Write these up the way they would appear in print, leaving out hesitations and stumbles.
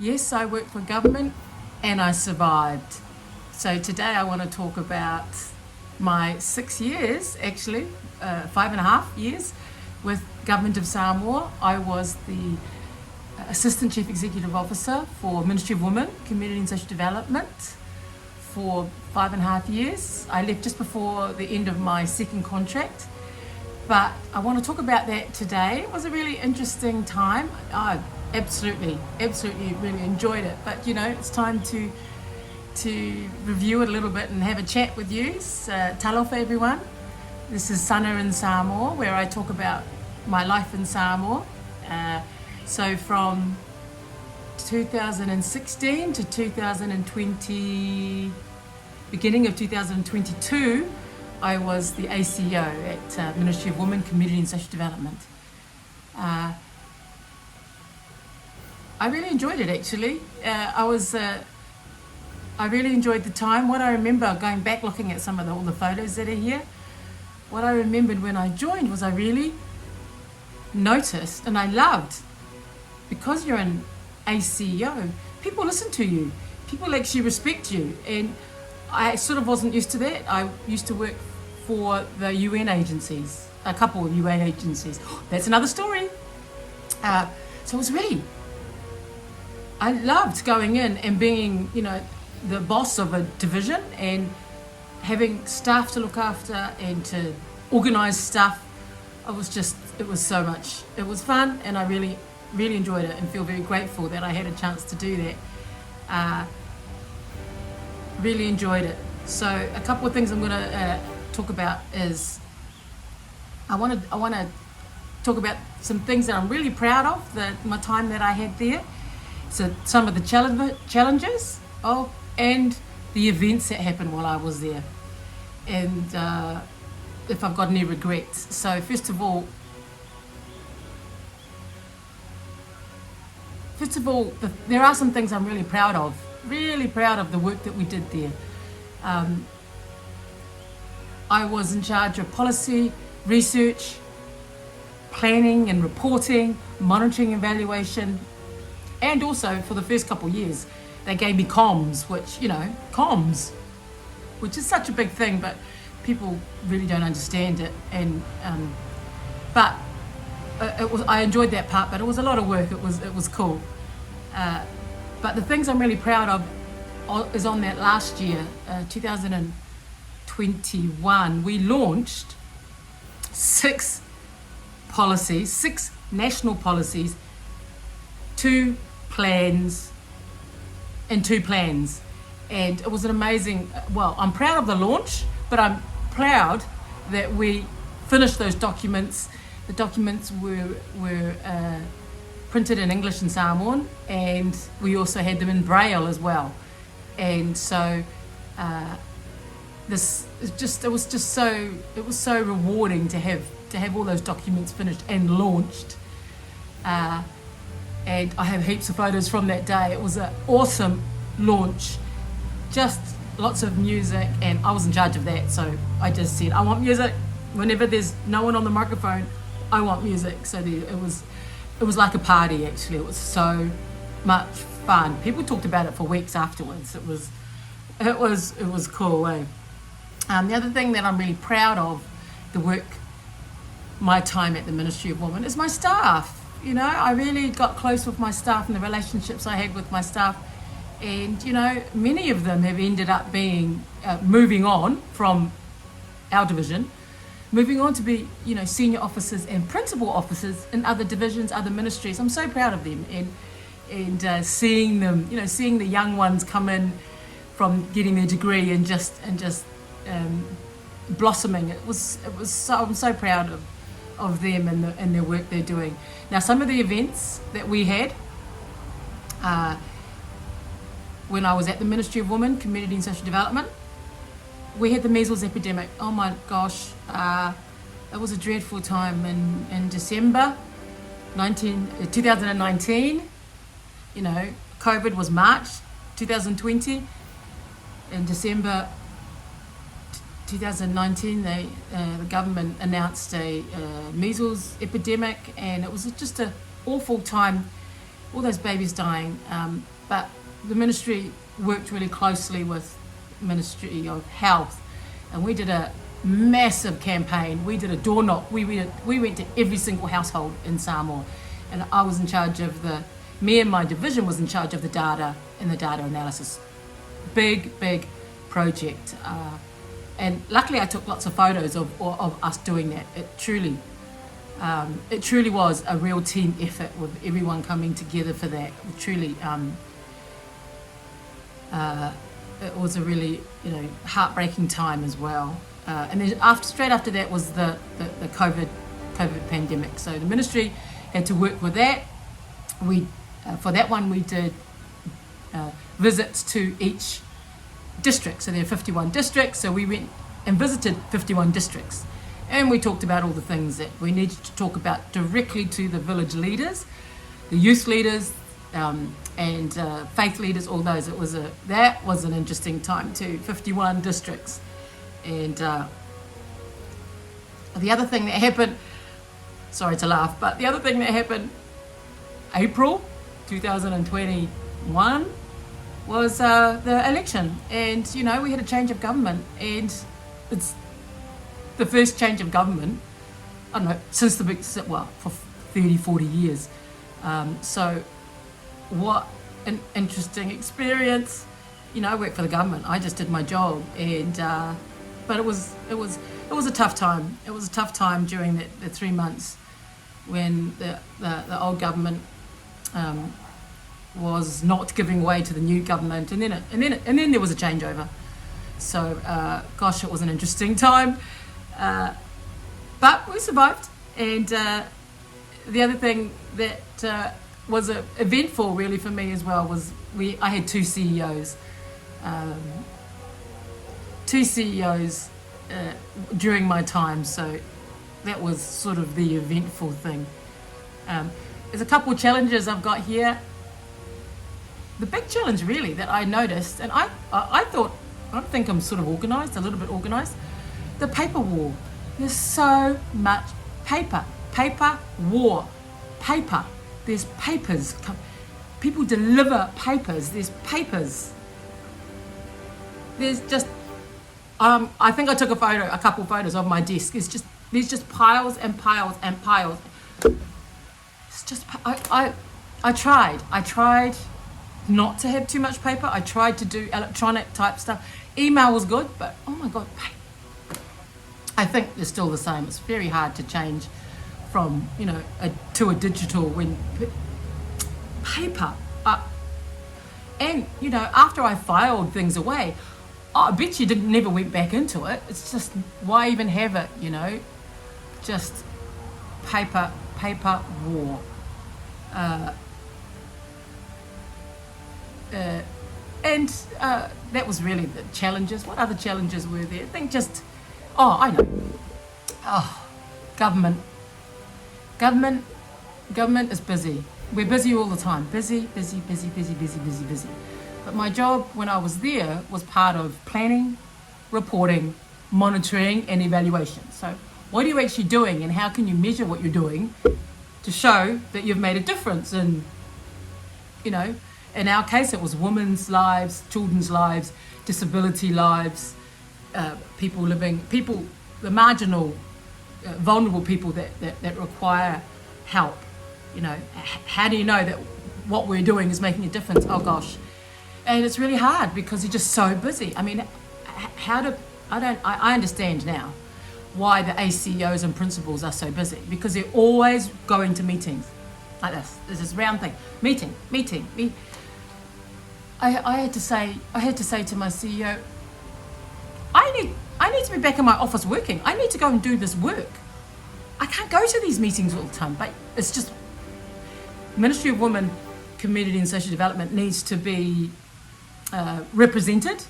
Yes, I worked for government and I survived. So today I want to talk about my 6 years, actually, 5.5 years with Government of Samoa. I was the Assistant Chief Executive Officer for Ministry of Women, Community and Social Development for 5.5 years. I left just before the end of my second contract. But I want to talk about that today. It was a really interesting time. I absolutely really enjoyed it. But it's time to review it a little bit and have a chat with you. Talofa, everyone. This is Sana in Samoa, where I talk about my life in Samoa. So from 2016 to 2020, beginning of 2022, I was the ACO at Ministry of Women, Community and Social Development. I really enjoyed it, actually. I really enjoyed the time. What I remember, going back looking at all the photos that are here, what I remembered when I joined was I really noticed and I loved, because you're an ACO, people listen to you. People actually respect you. And I sort of wasn't used to that. I used to work for the UN agencies, a couple of UN agencies. That's another story. So it was really, I loved going in and being, the boss of a division and having staff to look after and to organise stuff. It was so much. It was fun, and I really enjoyed it and feel very grateful that I had a chance to do that. Really enjoyed it. So a couple of things I'm going to talk about is I want to talk about some things that I'm really proud of, my time that I had there. So some of the challenges and the events that happened while I was there, and if I've got any regrets. So first of all, there are some things I'm really proud of the work that we did there. I was in charge of policy, research, planning and reporting, monitoring, evaluation, and also for the first couple of years, they gave me comms, which is such a big thing, but people really don't understand it. And but I enjoyed that part, but it was a lot of work. It was cool. But the things I'm really proud of is on that last year, 2021, we launched 6 national policies, 2 plans, and it was an amazing. Well, I'm proud of the launch, but I'm proud that we finished those documents. The documents were printed in English and Samoan, and we also had them in Braille as well. And so it was so rewarding to have all those documents finished and launched. And I have heaps of photos from that day. It was an awesome launch, just lots of music, and I was in charge of that. So I just said, I want music. Whenever there's no one on the microphone, I want music. So it was like a party, actually. It was so much fun. People talked about it for weeks afterwards. It was cool. The other thing that I'm really proud of, my time at the Ministry of Women, is my staff. I really got close with my staff and the relationships I had with my staff. And, many of them have ended up being, moving on from our division, moving on to be, senior officers and principal officers in other divisions, other ministries. I'm so proud of them, and seeing them, seeing the young ones come in from getting their degree and just blossoming. I'm so proud of them and their work they're doing. Now, some of the events that we had when I was at the Ministry of Women, Community and Social Development, we had the measles epidemic. Oh my gosh, it was a dreadful time in December 2019. COVID was March 2020. In December 2019, the government announced a measles epidemic, and it was just an awful time all those babies dying. But the ministry worked really closely with Ministry of Health, and we did a massive campaign. We did a door knock. We went to every single household in Samoa, and I was in charge of me and my division was in charge of the data and the data analysis. Big project. And luckily I took lots of photos of us doing that. It truly was a real team effort with everyone coming together for that. It was a really, heartbreaking time as well. And then straight after that was the COVID pandemic. So the ministry had to work with that. For that one we did visits to each district. So there are 51 districts. So we went and visited 51 districts. And we talked about all the things that we needed to talk about directly to the village leaders, the youth leaders, and faith leaders, all those. That was an interesting time too, 51 districts. And the other thing that happened, sorry to laugh, but the other thing that happened April 2021 was the election. And, we had a change of government, and it's the first change of government, I don't know, since for 30, 40 years. So what an interesting experience. I worked for the government. I just did my job, and but it was a tough time. It was a tough time during the 3 months when the old government was not giving way to the new government, and then there was a changeover. So gosh, it was an interesting time, but we survived. And the other thing that was eventful really for me as well was I had two CEOs during my time, so that was sort of the eventful thing. There's a couple of challenges I've got here. The big challenge really that I noticed, and I think I'm sort of organised, a little bit organised, the paper war. There's so much paper war, paper. There's papers. People deliver papers. There's papers. There's just, I think I took a couple of photos of my desk. There's just piles and piles and piles. It's just, I tried not to have too much paper. I tried to do electronic type stuff. Email was good, but oh my God, I think they're still the same. It's very hard to change from, to a digital when paper. And, after I filed things away, I bet you never went back into it. It's just, why even have it, Just paper war. And that was really the challenges. What other challenges were there? I think I know. Government is busy. We're busy all the time. Busy. But my job when I was there was part of planning, reporting, monitoring, and evaluation. So what are you actually doing, and how can you measure what you're doing to show that you've made a difference in, in our case it was women's lives, children's lives, disability lives, the marginal, vulnerable people that require help. How do you know that what we're doing is making a difference? Oh gosh. And it's really hard because you're just so busy. I mean, I understand now why the ACOs and principals are so busy, because they're always going to meetings like this. There's this round thing, meeting. I had to say to my CEO, I need to be back in my office working. I need to go and do this work. I can't go to these meetings all the time. But it's just, Ministry of Women, Community and Social Development needs to be represented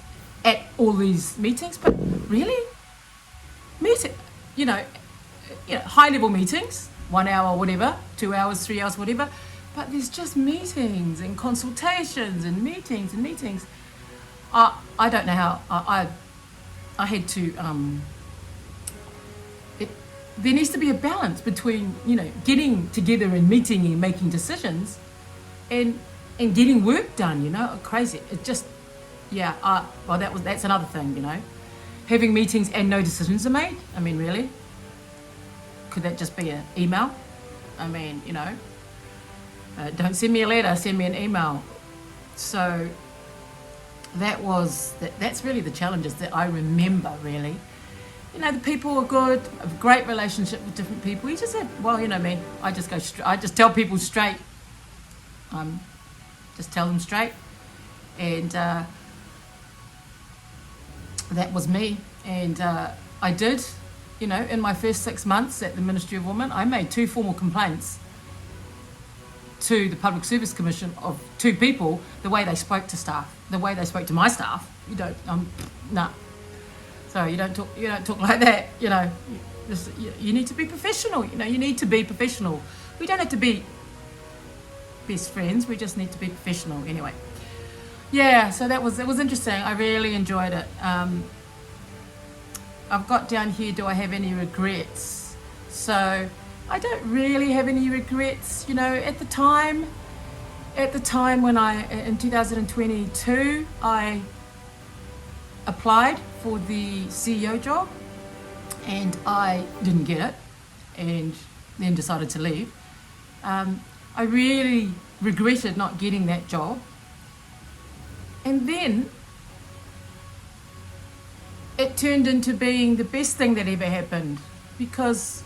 at all these meetings. But really, high level meetings, 1 hour, whatever, 2 hours, 3 hours, whatever. But there's just meetings and consultations and meetings. I don't know how I had to. There needs to be a balance between getting together and meeting and making decisions, and getting work done, you know, crazy. It just, yeah, well, that's another thing, you know. Having meetings and no decisions are made. I mean, really? Could that just be an email? I mean, you know, don't send me a letter, send me an email. So that's really the challenges that I remember, really. You know, the people were good, a great relationship with different people. You just said, well, you know me, I just tell people straight. Just tell them straight. And that was me. And I did, you know, in my first 6 months at the Ministry of Women, I made 2 formal complaints to the Public Service Commission of 2 people, the way they spoke to staff, the way they spoke to my staff. You don't, nah. So you don't talk like that, you know. You need to be professional, you know. You need to be professional. We don't have to be best friends. We just need to be professional, anyway. Yeah. So it was interesting. I really enjoyed it. I've got down here, do I have any regrets? So I don't really have any regrets. You know, at the time when in 2022, I applied for the CEO job and I didn't get it and then decided to leave. I really regretted not getting that job. And then it turned into being the best thing that ever happened, because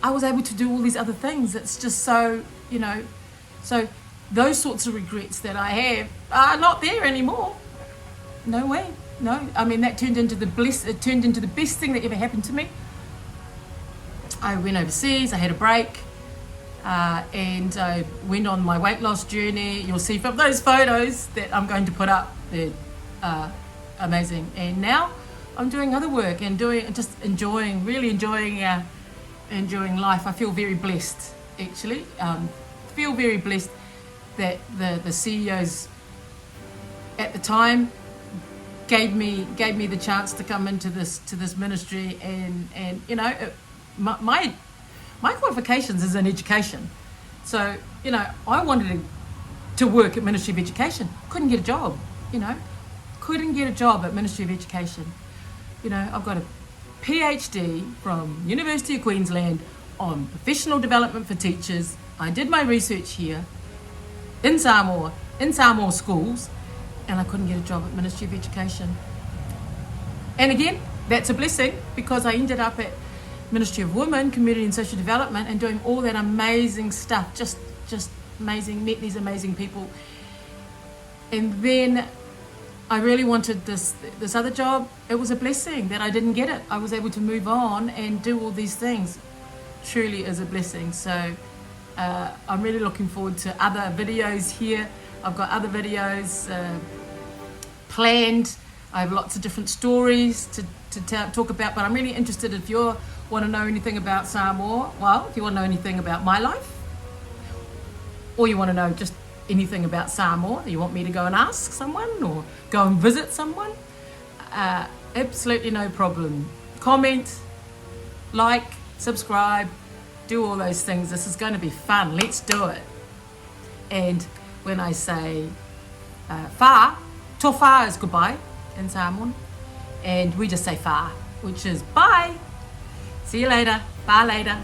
I was able to do all these other things. It's just so, you know, so those sorts of regrets that I have are not there anymore. No way. No. I mean, it turned into the best thing that ever happened to me. I went overseas, I had a break, and I went on my weight loss journey. You'll see from those photos that I'm going to put up. They're amazing. And now I'm doing other work and really enjoying life. I feel very blessed, actually. Feel very blessed that the CEOs at the time gave me the chance to come into this ministry, and you know, my qualifications is in education. So, you know, I wanted to work at Ministry of Education. Couldn't get a job, you know. Couldn't get a job at Ministry of Education. You know, I've got a PhD from University of Queensland on professional development for teachers. I did my research here in Samoa schools, and I couldn't get a job at Ministry of Education. And again, that's a blessing, because I ended up at Ministry of Women, Community and Social Development, and doing all that amazing stuff, just amazing, met these amazing people. And then I really wanted this other job. It was a blessing that I didn't get it. I was able to move on and do all these things. Truly is a blessing. So I'm really looking forward to other videos here. I've got other videos planned. I have lots of different stories to talk about, but I'm really interested, if you want to know anything about Samoa, well, if you want to know anything about my life, or you want to know just anything about Samoa, you want me to go and ask someone or go and visit someone, absolutely no problem. Comment, like, subscribe, do all those things. This is going to be fun. Let's do it. And when I say fa, tofa is goodbye in Samoan, and we just say fa, which is bye. See you later. Bye later.